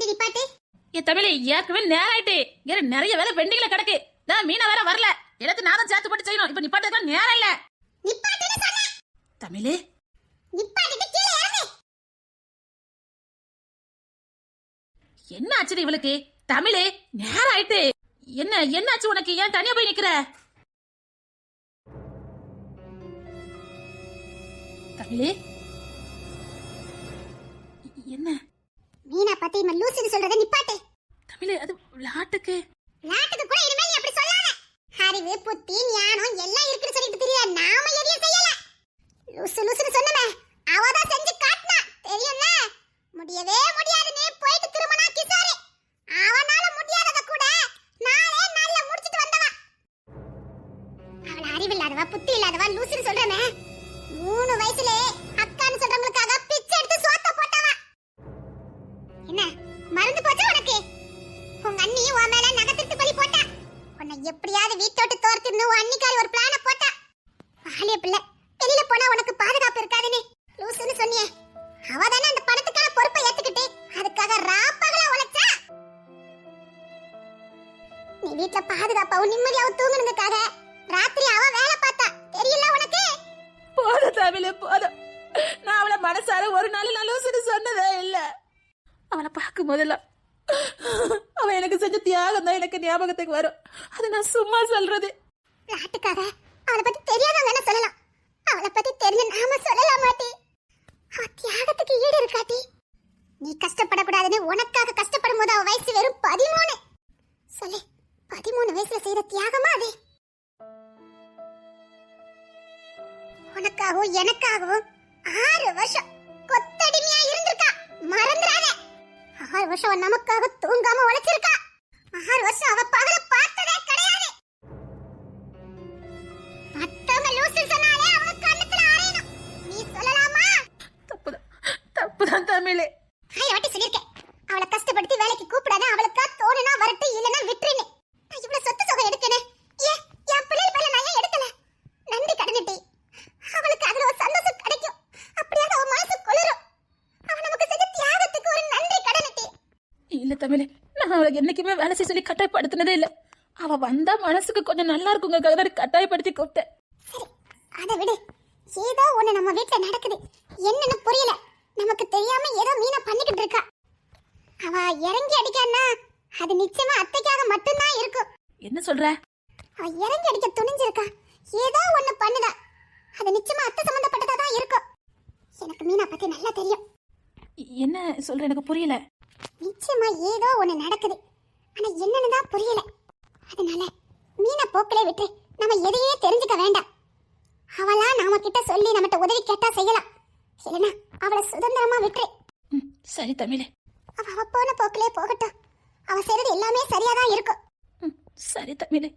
வண்டி நிப்பாட்டு. ஏ தமிழே, ஏற்கனவே நேரம் ஆயிட்டு. நிறைய வேலை பெண்டிங்ல கிடக்கு. மீனா வேற வரல. எல்லாத்தையும் நானும் சேர்த்து போட்டு செய்யணும். இப்ப நிப்பாட்டுறதுக்கு நேரம் இல்ல. நிப்பாட்டுன்னு சொன்னேன். தமிழே, நிப்பாட்டிட்டு கீழே இறங்கு. என்ன ஆச்சு இவளுக்கு? தமிழே, நேரம் ஆயிட்டு. என்னாச்சு உனக்கு? ஏன் தனியா போய் நிக்கிற? தமிழே, என்ன? மீனா பத்தி இவன் லூசுன்னு சொல்றத நிப்பாட்டு. தமிழே, அது விளையாட்டுக்கு கூட இனிமேல் நீ அப்படி சொல்லாத. அறிவு, புத்தி, ஞானம் எல்லாம் இருக்குன்னு சொல்லிட்டு தெரியல. நாம எதையும் செய்யல. லூசுன்னு சொன்னமே, அவதான் செஞ்சு காட்டினா. தெரியும்ல? முடியவே முடியாதுன்னு போயிட்டு திருமணா கிசாரு. அவனால முடியாதத கூட நாளே நாள்ல முடிச்சிட்டு வந்தவ. அவள அறிவில்லாதவ, புத்தி இல்லாதவ, லூசுன்னு சொல்றமே. 3 வயசுல அக்கான்னு சொல்றவங்களுக்காக பிச்சை எடுத்து சோத்த போட்டவ. என்ன மறந்து போச்சா உனக்கு? உங்க அண்ணி உன் மேல நகத்திட்டு பலி போட்டா. உன்னை எப்படியாவது வீட்டோட்டு தோர்த்திருந்து உன் அண்ணிக்காரி ஒரு பிளான போட்டா. வாலிய பிள்ளை, வெளியில போனா உனக்கு பாதுகாப்பு இருக்காதுன்னு லூசுன்னு சொன்னியே. அவதானே அந்த பணத்துக்கான பொறுப்பை ஏத்துக்கிட்டு அதுக்காக ராப்பகலா உழைச்சா. நீ வீட்டுல பாதுகாப்பாவும் நிம்மதியாவும் தூங்குனதுக்காக ராத்திரி அவ வேலை பார்த்தா. தெரியல உனக்கு? போதும் தமிழே, போதும். நான் அவளை மனசார ஒரு நாள் நான் லூசுன்னு சொன்னதே இல்ல. அவளை பார்க்கும் போதெல்லாம் அவன் எனக்கு செஞ்ச தியாகம் தான் எனக்கு ஞாபகத்துக்கு வரும். அது நான் சும்மா சொல்றது. நாட்டுக்காக அவளை பத்தி தெரியாதவங்க என்ன சொல்லலாம். அவளை பத்தி தெரிஞ்ச நாம சொல்லலாம் மாட்டி. அவ தியாகத்துக்கு ஈடு இருக்காட்டி. நீ கஷ்டப்படக்கூடாதுன்னு உனக்காக கஷ்டப்படும் போது அவ வயசு வெறும் 13. சொல்லு, 13 வயசுல செய்த தியாகமா அது? உனக்காகவும் எனக்காகவும் 6 வருஷம் கொத்தடிமையா இருந்திருக்கா. மறந்துடாத. 6 வருஷம் நமக்காக தூங்காம உழைச்சிருக்கா. 6 வருஷம் அவ பகல பார்த்ததே கிடையாது. மத்தவங்க லூசு சொன்னாலே அவங்க கண்ணத்துல அரையணும். நீ சொல்லலாமா? தப்புதான் தமிழே. வாட்டி சொல்லிருக்கேன். அவளை கஷ்டப்படுத்தி வேலைக்கு கூப்பிடாத. அவளுக்கா தோணுனா வரட்டு, இல்லனா விட்டுருன்னு. நான் இவ்வளவு சொத்து சொகம் எடுக்கனே. ஏன் என் பிள்ளைகள் பேர்ல நான் ஏன் எடுக்கல? நன்றி கடனிட்டே. அவளுக்கு அதுல ஒரு சந்தோஷம் கிடைக்கும். அப்படியே அவ மனசு குளிரும். அவ நமக்கு செஞ்ச தியாகத்துக்கு ஒரு நன்றி கடனிட்டே. இல்ல தமிழே, நான் அவளுக்கு என்னைக்குமே வேலை செய்ய சொல்லி கட்டாயப்படுத்தினதே இல்ல. அவ வந்தா மனசுக்கு கொஞ்சம் நல்லா இருக்குங்க கட்டாயப்படுத்தி கூப்பிட்டேன். சரி, அதை விடு. ஏதோ ஒண்ணு நம்ம வீட்டுல நடக்குது. என்னன்னு புரியல. நமக்கு தெரியாம ஏதோ மீனா பண்ணிக்கிட்டு இருக்கா. அவ இறங்கி அடிக்கான்னா அது நிச்சயமா அத்தைக்காக மட்டும்தான் இருக்கும். என்ன சொல்ற? அவ இறங்கி அடிக்க துணிஞ்சிருக்கா. ஏதோ ஒண்ணு பண்ணுதா. அது நிச்சயமா அத்தை சம்பந்தப்பட்டதா தான் இருக்கும். எனக்கு மீனா பத்தி நல்லா தெரியும். என்ன சொல்ற? எனக்கு புரியல. நிச்சயமா ஏதோ ஒண்ணு நடக்குது. ஆனா என்னன்னு தான் புரியல. அதனால மீனா போக்கிலே விட்டு நம்ம எதையே தெரிஞ்சுக்க வேண்டாம். அவளா நாம கிட்ட சொல்லி நம்மகிட்ட உதவி கேட்டா செய்யலாம். இல்லனா அவளை சுதந்திரமா விட்டு. சரி தமிழே. அவ போன போக்கிலே போகட்டும். அவ செய்யறது எல்லாமே சரியாதான் இருக்கும். சரி தமிழே.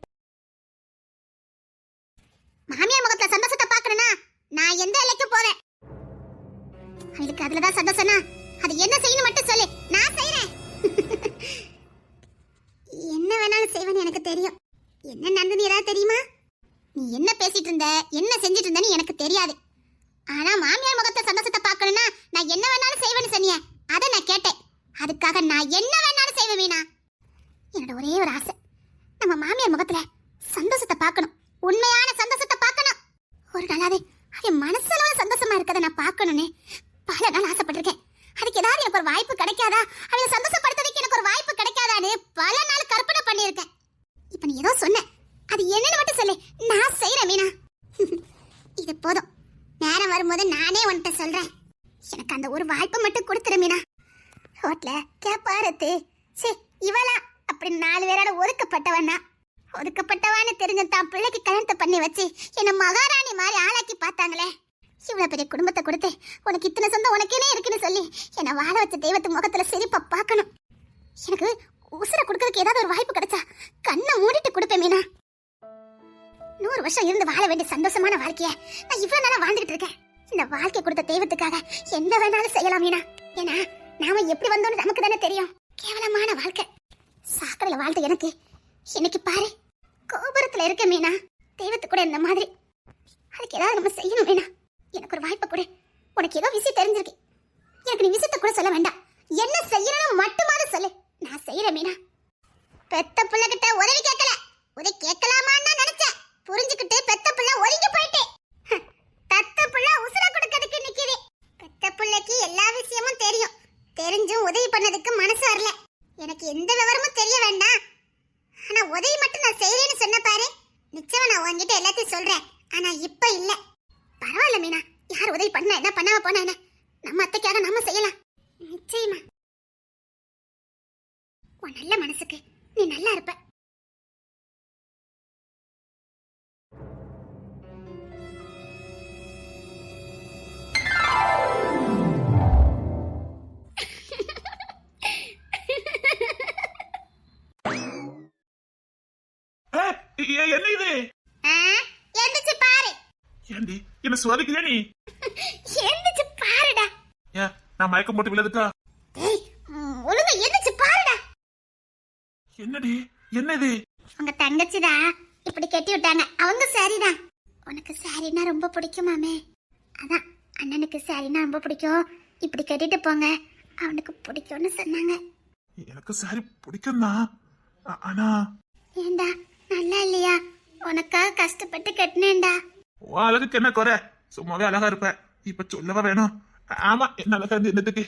மாமியார் முகத்துல சந்தோஷத்தை பாக்கணும்னா நான் எந்த எல்லைக்கு போவேன். அவளுக்கு அதுலதான் சந்தோஷம்னா அது என்ன செய்யணும் மட்டும் சொல்லு, நான் செய்யறேன். என்ன வேணாலும் செய்வேன்னு எனக்கு தெரியும். என்ன நடந்தது ஏதாவது தெரியுமா? நீ என்ன பேசிட்டு இருந்த, என்ன செஞ்சிட்டு இருந்தன்னு எனக்கு தெரியாது. ஆனா மாமியார் முகத்தை சந்தோஷத்தை பார்க்கணும்னா நான் என்ன வேணாலும் செய்வேன்னு சொன்னியே, அதை நான் கேட்டேன். அதுக்காக நான் என்ன வேணாலும் செய்வேன் மீனா. என்னோட ஒரே ஒரு ஆசை, நம்ம மாமியார் முகத்துல சந்தோஷத்தை பார்க்கணும். உண்மையான சந்தோஷத்தை பார்க்கணும். ஒரு நாளாவே அவன் மனசுல சந்தோஷமா இருக்கதை நான் பார்க்கணும்னு பல நாள் ஆசைப்பட்டிருக்கேன். அதுக்கு ஏதாவது எனக்கு ஒரு வாய்ப்பு கிடைக்காதா? அவனை சந்தோஷப்படுத்துறதுக்கு எனக்கு ஒரு வாய்ப்பு கிடைக்காதான்னு பல நாள் கற்பனை பண்ணியிருக்கேன். இப்ப நீ ஏதோ சொன்ன, அது என்னன்னு மட்டும் சொல்லு, நான் செய்யறேன் மீனா. இது போதும். நேரம் வரும்போது நானே உன்கிட்ட சொல்றேன். எனக்கு அந்த ஒரு வாய்ப்பை மட்டும் கொடுத்துரு மீனா. ரோட்ல கேப்பாரத்து சே இவளா அப்படி 4 பேரால ஒதுக்கப்பட்டவான்னு தெரிஞ்ச தான் பிள்ளைக்கு கல்யாணத்தை பண்ணி வச்சு என்ன மகாராணி மாதிரி ஆளாக்கி பார்த்தாங்களே. இவ்வளவு பெரிய குடும்பத்தை கொடுத்து உனக்கு இத்தனை சொந்தம் உனக்கேனே இருக்குன்னு சொல்லி என்னை வாழ வச்ச தெய்வத்து முகத்துல சிரிப்பா பார்க்கணும். எனக்கு உசுரை கொடுக்கறதுக்கு ஏதாவது ஒரு வாய்ப்பு கிடைச்சா கண்ணை மூடிட்டு கொடுப்பேன் மீனா. 100 வருஷம் இருந்து வாழ வேண்டிய சந்தோஷமான வாழ்க்கைய நான் இவ்வளவு நாளா வாழ்ந்துகிட்டு இருக்கேன். இந்த வாழ்க்கை கொடுத்த தெய்வத்துக்காக என்ன வேணாலும் செய்யலாம் மீனா. ஏன்னா நாம எப்படி வந்தோம்னு நமக்கு தானே தெரியும். கேவலமான வாழ்க்கை சாக்கடையில வாழ்ந்த எனக்கு இன்னைக்கு பாரு கோபுரத்துல இருக்க மீனா. தெய்வத்து கூட இந்த மாதிரி அதுக்கு ஏதாவது நம்ம செய்யணும் மீனா. எனக்கு ஒரு வாய்ப்பை கொடு. உனக்கு ஏதோ விஷயம் தெரிஞ்சிருக்கு. எனக்கு நீ விஷயத்த கூட சொல்ல வேண்டாம். என்ன செய்யணும் மட்டுமாவது சொல்லு, நான் செய்யறேன் மீனா. பெத்த புள்ள கிட்ட உதவி கேட்கல, உதவி கேட்கலாமான்னு நினைச்சேன். புரிஞ்சுக்கிட்டு பெத்த புள்ள ஒதுங்கி போயிட்டே. தத்த புள்ள உசுர கொடுக்கிறதுக்கு நிக்குது. பெத்த புள்ளைக்கு எல்லா விஷயமும் தெரியும், தெரிஞ்சும் உதவி பண்ணதுக்கு மனசு வரல. எனக்கு எந்த விவரமும் தெரிய வேண்டாம், ஆனா உதவி மட்டும் நான் செய்யறேன்னு சொன்ன பாரு, நிச்சயமா நான் உன்கிட்ட எல்லாத்தையும் சொல்றேன். ஆனா இப்ப இல்ல. பரவாயில்ல மீனா, யார் உதவி பண்ண என்ன பண்ணாம போனா என்ன, நம்ம அத்தைக்காக நாம செய்யலாம். நிச்சயமா உன் நல்ல மனசுக்கு நீ நல்லா இருப்ப. என்ன இது? எந்திரிச்சு பாரு. ஏண்டி என்ன சோதிக்குதே நீ? எந்திரிச்சு பாருடா. ஏன் நான் மயக்கம் போட்டு விழுதுட்டா? டேய், ஒழுங்கா எந்திரிச்சு பாருடா. என்னடி என்ன இது? உங்க தங்கச்சிடா இப்படி கட்டி விட்டாங்க. அவங்க சாரிதான். உனக்கு சாரினா ரொம்ப பிடிக்குமாமே, அதான் அண்ணனுக்கு சாரினா ரொம்ப பிடிக்கும், இப்படி கட்டிட்டு போங்க அவனுக்கு பிடிக்கும்னு சொன்னாங்க. எனக்கு சாரி பிடிக்கும் தான், ஆனா ஏண்டா நல்லா இல்லையா? உனக்காக கஷ்டப்பட்டு கட்டினேன்டா. உன் அழகுக்கு என்ன குறை? சும்மாவே அழகா இருப்ப, இப்ப சொல்லவா வேணும்? ஆமா, என்ன அழகா இருந்து என்னத்துக்கு?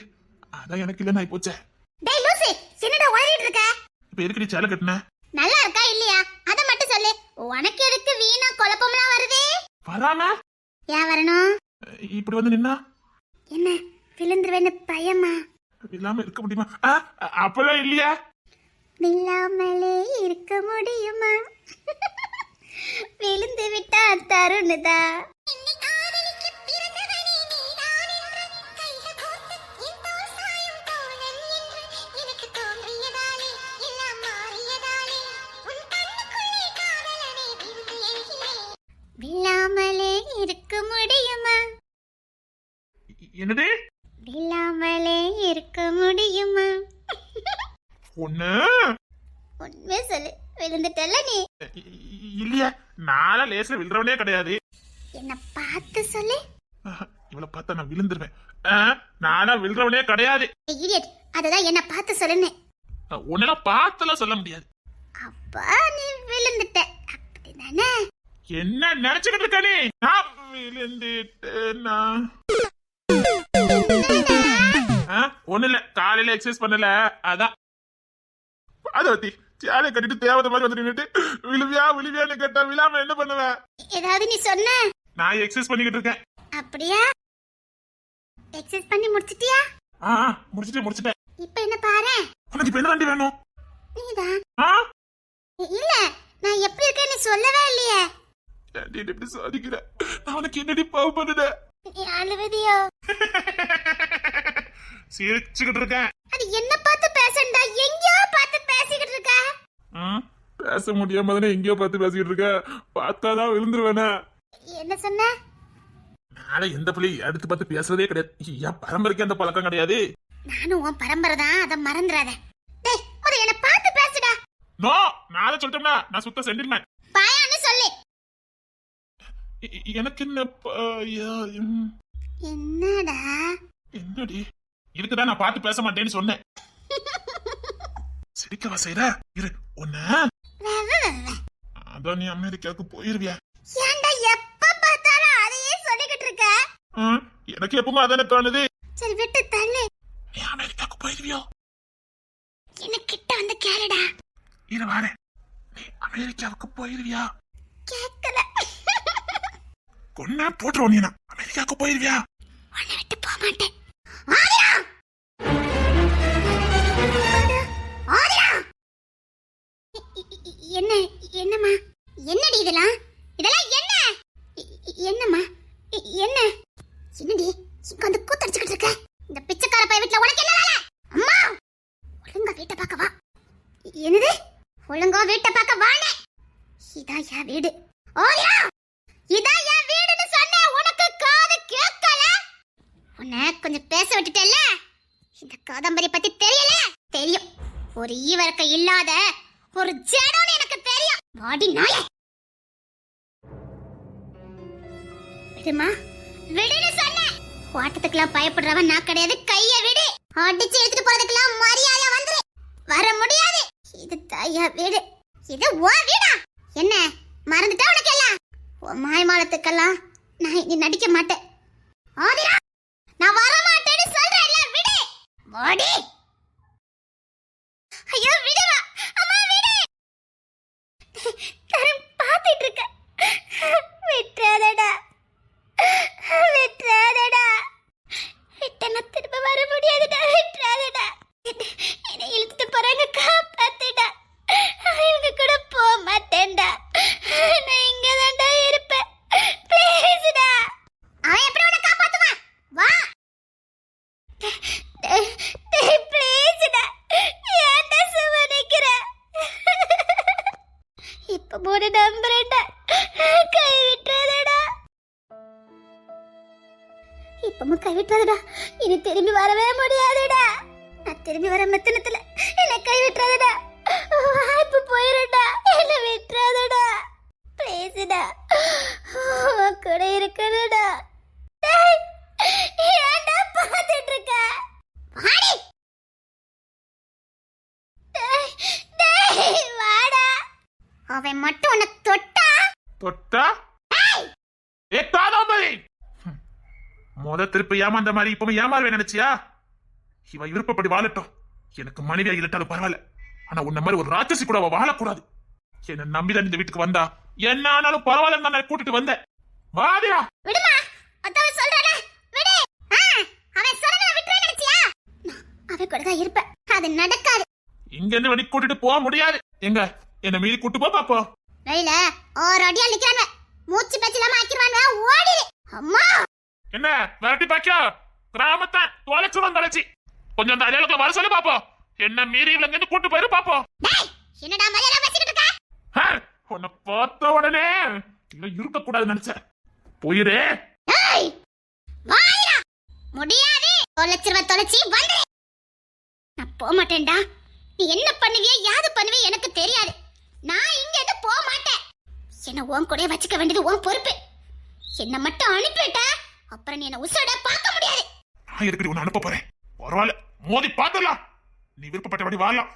அதான் எனக்கு இல்ல நான் போச்சே. டேய் லூசி, என்னடா உளறிட்டு இருக்க? இப்ப எதுக்கடி சேலை கட்டின? நல்லா இருக்கா இல்லையா அத மட்டும் சொல்லு. உனக்கு எதுக்கு வீணா குழப்பம்லாம் வருது? வராம ஏன் வரணும்? இப்படி வந்து நின்னா என்ன விழுந்துருவேன்னு பயமா? இல்லாம இருக்க முடியுமா? அப்பெல்லாம் இல்லையா? விழாமலே இருக்க முடியுமா? விழுந்து விட்டா தருணுதா. விழாமலே இருக்க முடியுமா? என்னது? விழாமலே இருக்க முடியுமா? ஒண்ணு உண்மை சொல்லு, விழுந்துட்டல நீ? இல்லையா, நாளா லேஸ்ல விழுறவனே கிடையாது. என்ன பார்த்து சொல்லு. இவளை பார்த்தா நான் விழுந்துருவேன். நானா விழுறவனே கிடையாது. இடியட், அததான் என்ன பார்த்து சொல்லுன்னு. உன்னெல்லாம் பார்த்தெல்லாம் சொல்ல முடியாது. அப்பா நீ விழுந்துட்ட அப்படிதானே? என்ன நினைச்சுக்கிட்டு இருக்க நீ? நான் விழுந்துட்டேனா? ஒண்ணு இல்ல, காலையில எக்ஸசைஸ் பண்ணல அதான். அத பத்தி சேலை கட்டிட்டு தேவத மாதிரி வந்து நின்னுட்டு விழுவியா விழுவியான்னு கேட்டா விழாம என்ன பண்ணுவேன்? ஏதாவது நீ சொன்ன? நான் எக்ஸசைஸ் பண்ணிக்கிட்டு இருக்கேன். அப்படியா? எக்ஸசைஸ் பண்ணி முடிச்சிட்டியா? முடிச்சிட்டேன். இப்போ என்ன பாரு. உனக்கு இப்ப என்ன தாண்டி வேணும்? நீதான். ஆ? இல்ல, நான் எப்படி இருக்கேன்னு நீ சொல்லவே இல்லையே. ஏன்டி இப்படி சாதிக்கிற? நான் உனக்கு என்னடி பாவ பண்ணுனேன்? நீ அழுவதியோ? சிரிச்சுக்கிட்டு இருக்கேன். அது என்ன பார்த்து பேசண்டா, எங்கயோ பார்த்து பேசிக்கிட்டு இருக்க. பேச முடியாம தானே எங்கேயோ பார்த்து பேசிக்கிட்டு இருக்க. பார்த்தாதான் விழுந்துருவேனா? என்ன சொன்ன? நாளை எந்த பிள்ளை அடுத்து பார்த்து பேசுறதே கிடையாது. என் பரம்பரைக்கு அந்த பழக்கம் கிடையாது. நானும் உன் பரம்பரை தான், அதை மறந்துடாத. டேய், ஒரு என்ன பார்த்து பேசுடா. நோ, நாளை சொல்லிட்டோம்னா நான் சுத்த சென்டில்மேன். பாயான்னு சொல்லு. எனக்கு என்ன என்னடா? என்னடி இருக்குதான், நான் பார்த்து பேச மாட்டேன்னு சொன்னேன். சிரிக்கவா செய்யற? இரு ஒண்ணு. அதான் நீ அமெரிக்காவுக்கு போயிருவியா? ஏன்டா எப்ப பார்த்தாலும் அதையே சொல்லிக்கிட்டு இருக்க? எனக்கு எப்பவுமே அதானே தோணுது. சரி விட்டு தள்ளு. நீ அமெரிக்காவுக்கு போயிருவியோ? என்ன கிட்ட வந்து கேளுடா. இரு வாரேன். நீ அமெரிக்காவுக்கு போயிருவியா? கேட்கல. கொன்ன போட்டுருவோம். நீ அமெரிக்காவுக்கு போயிருவியா? உன்னை விட்டு போக மாட்டேன். என்ன என்னம்மா? என்னடி இதெல்லாம்? இதெல்லாம் என்ன? என்னம்மா? என்ன என்னடி இங்க வந்து கூத்தடிச்சுக்கிட்டு இருக்க? இந்த பிச்சைக்கார பைய வீட்டுல உனக்கு என்ன வேலை? அம்மா, ஒழுங்கா வீட்டை பார்க்க வா. என்னது? ஒழுங்கா வீட்டை பார்க்க வானே. இதான் என் வீடு. ஓயா, இதான் என் வீடுன்னு சொன்ன உனக்கு காது கேட்கல? உன்னை கொஞ்சம் பேச விட்டுட்டேல்ல? இந்த காதம்பரி பத்தி தெரியல? தெரியும். ஒரு ஈவரக்க இல்லாத ஒரு ஜடோன்னு எனக்கு தெரியும். வாடி நாயே. விடுமா, விடுன்னு சொன்ன. ஓட்டத்துக்குலாம் பயப்படுறவன் நான் கிடையாது. கைய விடு. அடிச்சு எடுத்துட்டு போறதுக்கெல்லாம் மரியாதை வந்துரு. வர முடியாது. இது தாயா வீடு. இது ஓ வீடா? என்ன மறந்துட்டா உனக்கு எல்லாம்? உன் மாயமாலத்துக்கெல்லாம் நான் இனி நடிக்க மாட்டேன். ஆதிரா, நான் வர மாட்டேன்னு சொல்றேன்ல, விடு. வாடி. ஐயோ விடுவா. அம்மா விடு. தரம் பாத்துட்டு இருக்க. விட்டுறாதடா. விட்டுறாதடா. விட்டனா திரும்ப வர முடியாதுடா. விட்டுறாதடா. என்னை இழுத்துட்டு போறாங்க, காப்பாத்துடா. இவங்க கூட போக மாட்டேன்டா. நான் இங்க தான்டா இருப்பேன். ப்ளீஸ்டா. அவன் எப்படி உன்னை காப்பாத்துவான்? வா. ப்ளீஸ்டா. ஏன்டா சும்மா நிக்கிற? இப்ப போட நம்புறேன்டா. கை விட்டுறாதடா. இப்பவும் கை விட்டுறாதடா. இனி திரும்பி வரவே முடியாதுடா. நான் திரும்பி வர மெத்தனத்துல என்னை கை விட்டுறாதடா. வாய்ப்பு போயிருடா. என்னை விட்டுறாதடா. ப்ளீஸ்டா. கூட இருக்கணும்டா. டேய், ஏன்டா பார்த்துட்டு இருக்க? வாடி. டேய், டேய், வாடா. அவன் மட்டும் உன்னை தொட்டா தொட்டா ஏ காதாம்பரி, முத திருப்பி ஏமாந்த மாதிரி இப்பவும் ஏமாறுவேன் நினைச்சியா? இவ விருப்பப்படி வாழட்டும். எனக்கு மனைவியா இல்லட்டாலும் பரவாயில்ல. ஆனா உன்ன மாதிரி ஒரு ராட்சசி கூட அவ வாழக்கூடாது. என்ன நம்பிதான் இந்த வீட்டுக்கு வந்தா என்ன ஆனாலும் பரவாயில்ல. நான் கூட்டிட்டு வந்தேன். வாதியா. விடுமா. அத்தவ சொல்றல விடு. அவன் சொல்றத விட்டுற நினைச்சியா? அவன் கூட தான் இருப்பேன். அது நடக்காது. இங்க இருந்து வெளிய கூட்டிட்டு போக முடியாது. எங்க என்ன மீறி கூட்டு போ பாப்போம். வெளியில ஒரு அடியா நிக்கிறாங்க. மூச்சு பேச்சலாம ஆக்கிடுவாங்க. ஓடிடு. அம்மா என்ன விரட்டி பாக்கியா? கிராமத்தை தொலைச்சுடும் தொலைச்சி. கொஞ்சம் அந்த அடையாளத்துல வர சொல்லி பாப்போம். என்ன மீறி இவங்க இருந்து கூட்டு போயிரு பாப்போம். டேய், என்னடா மலையில பேசிக்கிட்டு இருக்க? உன்னை பார்த்த உடனே இருக்க கூடாது நினைச்சேன். போயிரு. டேய், வாயிரா. முடியாது. தொலைச்சி வந்துரு. நான் போக மாட்டேன்டா. நீ என்ன பண்ணுவியோ யாது பண்ணுவியோ எனக்கு தெரியாது. நான் இங்க இருந்து போக மாட்டேன். என்ன உன் கூட வச்சுக்க வேண்டியது உன் பொறுப்பு. என்ன மட்டும் அனுப்பிட்ட அப்புறம் நீ என்ன உசுரோட பார்க்க முடியாது. நான் எதுக்கு உன்னை அனுப்ப போறேன்? பரவாயில்ல, மோதி பாத்துடலாம். நீ விருப்பப்பட்டபடி வாழலாம்.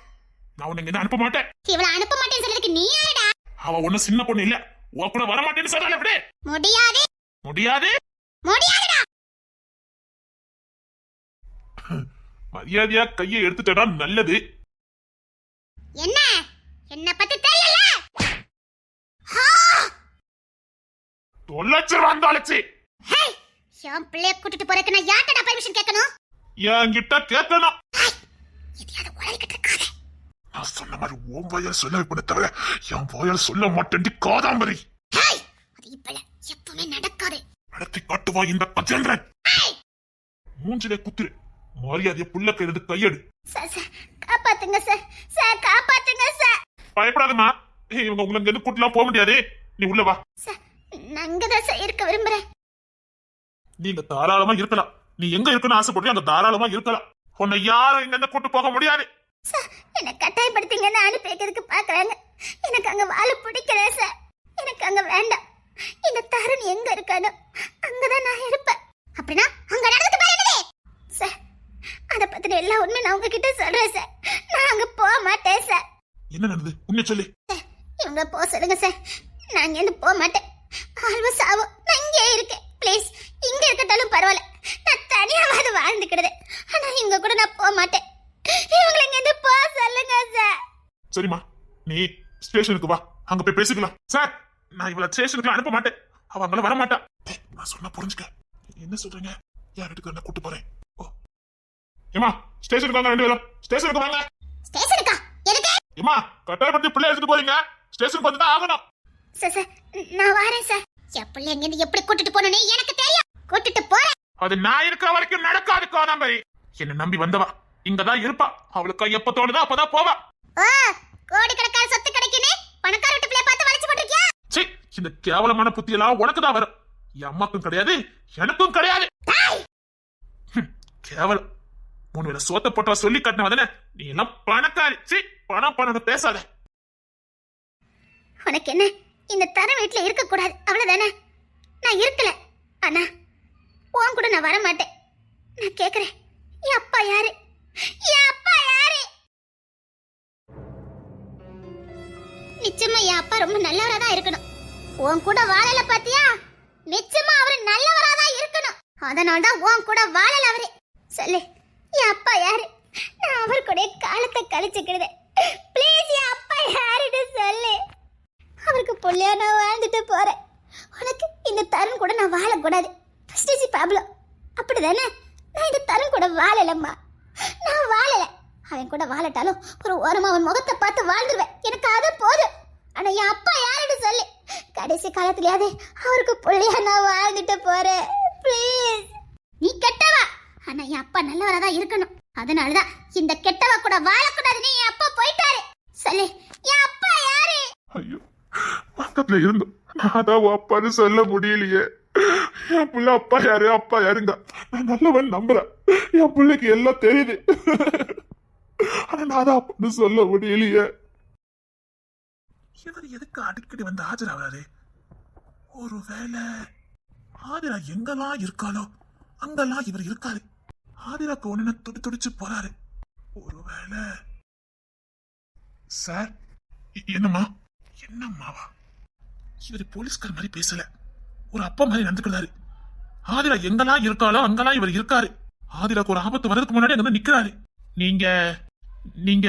நான் உன்னை இங்க அனுப்ப மாட்டேன். இவள அனுப்ப மாட்டேன்னு சொல்றதுக்கு நீ யாருடா? அவ ஒன்னும் சின்ன பொண்ணு இல்ல. உன் கூட வர மாட்டேன்னு சொல்றாள். எப்படி முடியாது? முடியாது. முடியாதுடா. மரியாதையா கையை எடுத்துட்டா நல்லது. என்ன என்ன பத்தி தெரியல. தொலைச்சிருவான் தொலைச்சி. என் பிள்ளைய கூட்டிட்டு போறதுக்கு நான் யார்கிட்ட பர்மிஷன் கேட்கணும்? என்கிட்ட கேட்கணும். எதையாவது உளறிக்கிட்டு இருக்காத. நான் சொன்ன மாதிரி உன் வாயால் சொல்ல வைப்பதை தவிர என் வாயால் சொல்ல மாட்டேன். காதாம்பரி, அது இப்ப எப்பவுமே நடக்காது. நடத்தி காட்டுவா இந்த கஜேந்திரன். மூஞ்சிலே குத்துரு. மரியாதைய புள்ள கையிலிருந்து கையெடு. சார் காப்பாத்துங்க சார். சார் காப்பாத்துங்க சார். பயப்படாதமா. இவங்க உங்களை இங்க கூட்டலாம் போக முடியாது. நீ உள்ள வா. சார் நான் இங்கதான் சார் இருக்க விரும்புறேன். நீங்க தாராளமா இருக்கலாம். நீ எங்க இருக்குன்னு ஆசைப்படுறியோ அங்க தாராளமா இருக்கலாம். உன்னை யாரும் இங்க இருந்து கூட்டு போக முடியாது. சார் என்ன கட்டாயப்படுத்திங்கன்னு அனுப்பி வைக்கிறதுக்கு பாக்குறாங்க. எனக்கு அங்க வாழ பிடிக்கல சார். எனக்கு அங்க வேண்டாம். இந்த தருண் எங்க இருக்கானோ அங்கதான் நான் இருப்பேன். அப்படின்னா அங்க நடந்துட்டு போறேன் சார். அத பத்தின எல்லா உண்மை நான் உங்ககிட்ட சொல்றேன் சார். நான் அங்க போக மாட்டேன் சார். என்ன நடந்தது உண்மை சொல்லு. இவங்க போக சொல்லுங்க சார். நான் இங்க இருந்து போக மாட்டேன். ஆல்வா சாவோ நான் இங்கே இருக்கேன். ப்ளீஸ் இங்க இருக்கட்டாலும் பரவாயில்ல. நான் தனியாவது வாழ்ந்துக்கிடுது. ஆனா இவங்க கூட நான் போக மாட்டேன். இவங்களை இங்க இருந்து போக சொல்லுங்க சார். சரிம்மா, நீ ஸ்டேஷனுக்கு வா. அங்க போய் பேசிக்கலாம். சார், நான் இவள ஸ்டேஷனுக்கு அனுப்ப மாட்டேன். அவ அங்க வர மாட்டா. நான் சொன்னா புரிஞ்சுக்க. என்ன சொல்றீங்க? யார் வீட்டுக்கு என்ன கூட்டு போறேன்? ஏமா ஸ்டேஷனுக்கு வாங்க. ரெண்டு பேரும் ஸ்டேஷனுக்கு வாங்க. ஸ்டேஷனுக்கா? எதுக்கு? ஏமா கட்டாயப்படுத்தி பிள்ளை எடுத்துட்டு போறீங்க. ஸ்டேஷனுக்கு வந்து தான் ஆகணும். சார் சார் நான் வரேன் சார். என் பிள்ளை எங்க இருந்து எப்படி கூட்டிட்டு போகணும்னு எனக்கு தெரியும். கூட்டிட்டு போறேன். அது நான் இருக்கிற வரைக்கும் நடக்காது காதாம்பரி. என்ன நம்பி வந்தவா இங்கதான் இருப்பா. அவளுக்கு எப்ப தோணுதோ அப்பதான் போவா. ஓ, கோடிக்கணக்கான சொத்து கிடைக்குன்னு பணக்கார வீட்டு பிள்ளைய பார்த்து வளைச்சு போட்டுருக்கியா? சீ, இந்த கேவலமான புத்தி எல்லாம் உனக்கு தான் வரும். என் அம்மாக்கும் கிடையாது, எனக்கும் கிடையாது. கேவலம். 3 வேளை சோத்த போட்டவ சொல்லி கட்டினவதானே நீ எல்லாம் பணக்காரி. சீ, பணம் பேசாத. உனக்கு என்ன இந்த தர வீட்டுல இருக்க கூடாது அவ்வளவுதானே? நான் இருக்கல. ஆனா உன் கூட நான் வர மாட்டேன். நான் கேக்குறேன், என் அப்பா யாரு? நிச்சயமா என் அப்பா ரொம்ப நல்லவரா தான் இருக்கணும். உன் கூட வாழல பாத்தியா, நிச்சயமா அவரு நல்லவரா தான் இருக்கணும். அதனால தான் உன் கூட வாழல அவரு. சொல்லு, என் அப்பா யாரு? நான் அவர் கூட காலத்தை கழிச்சுக்கிடுதேன். ப்ளீஸ் என் அப்பா யாருன்னு சொல்லு. அவருக்கு புள்ளையா நான் வாழ்ந்துட்டு போறேன். உனக்கு இந்த தருண் கூட நான் வாழக்கூடாது. பிரஸ்டேஜ் ப்ராப்ளம் அப்படிதானே? நான் இந்த தருண் கூட வாழலம்மா, நான் வாழல. அவன் கூட வாழட்டாலும் ஒரு ஓரமா அவன் முகத்தை பார்த்து வாழ்ந்துருவேன். எனக்கு அது போதும். ஆனா என் அப்பா யாருன்னு சொல்லு. கடைசி காலத்துலயாவது அவருக்கு புள்ளையா நான் வாழ்ந்துட்டு போறேன். ப்ளீஸ். நீ கெட்டவா, ஆனா என் அப்பா நல்லவரா தான் இருக்கணும். அதனாலதான் இந்த கெட்டவா கூட வாழக்கூடாதுன்னு என் அப்பா போயிட்டாரு. சொல்லு, என் அப்பா யாரு? ஐயோ, பக்கத்துல இருந்தோம், அதான் அப்பான்னு சொல்ல முடியலையே. என் புள்ள அப்பா யாரு அப்பா யாருங்க. நான் நல்லவன் நம்புறேன், என் பிள்ளைக்கு எல்லாம் தெரியுது. ஆனா நான் தான் அப்பான்னு சொல்ல முடியலையே. இவர் எதுக்கு அடிக்கடி வந்து ஆஜராகிறாரு? ஒருவேளை ஆதிரா எங்கெல்லாம் இருக்காளோ அங்கெல்லாம் இவர் இருக்காரு. ஆதிராக்கு ஒண்ணு துடிச்சு போறாரு. ஒருவேளை சார். என்னம்மா? என்னம்மாவா? இவர் போலீஸ்கார் மாதிரி பேசல, ஒரு அப்பா மாதிரி நடந்துக்கிறாரு. ஆதிரா எங்கெல்லாம் இருக்காளோ அங்கெல்லாம் இவர் இருக்காரு. ஆதிராக்கு ஒரு ஆபத்து வர்றதுக்கு முன்னாடி அங்க நிக்கிறாரு. நீங்க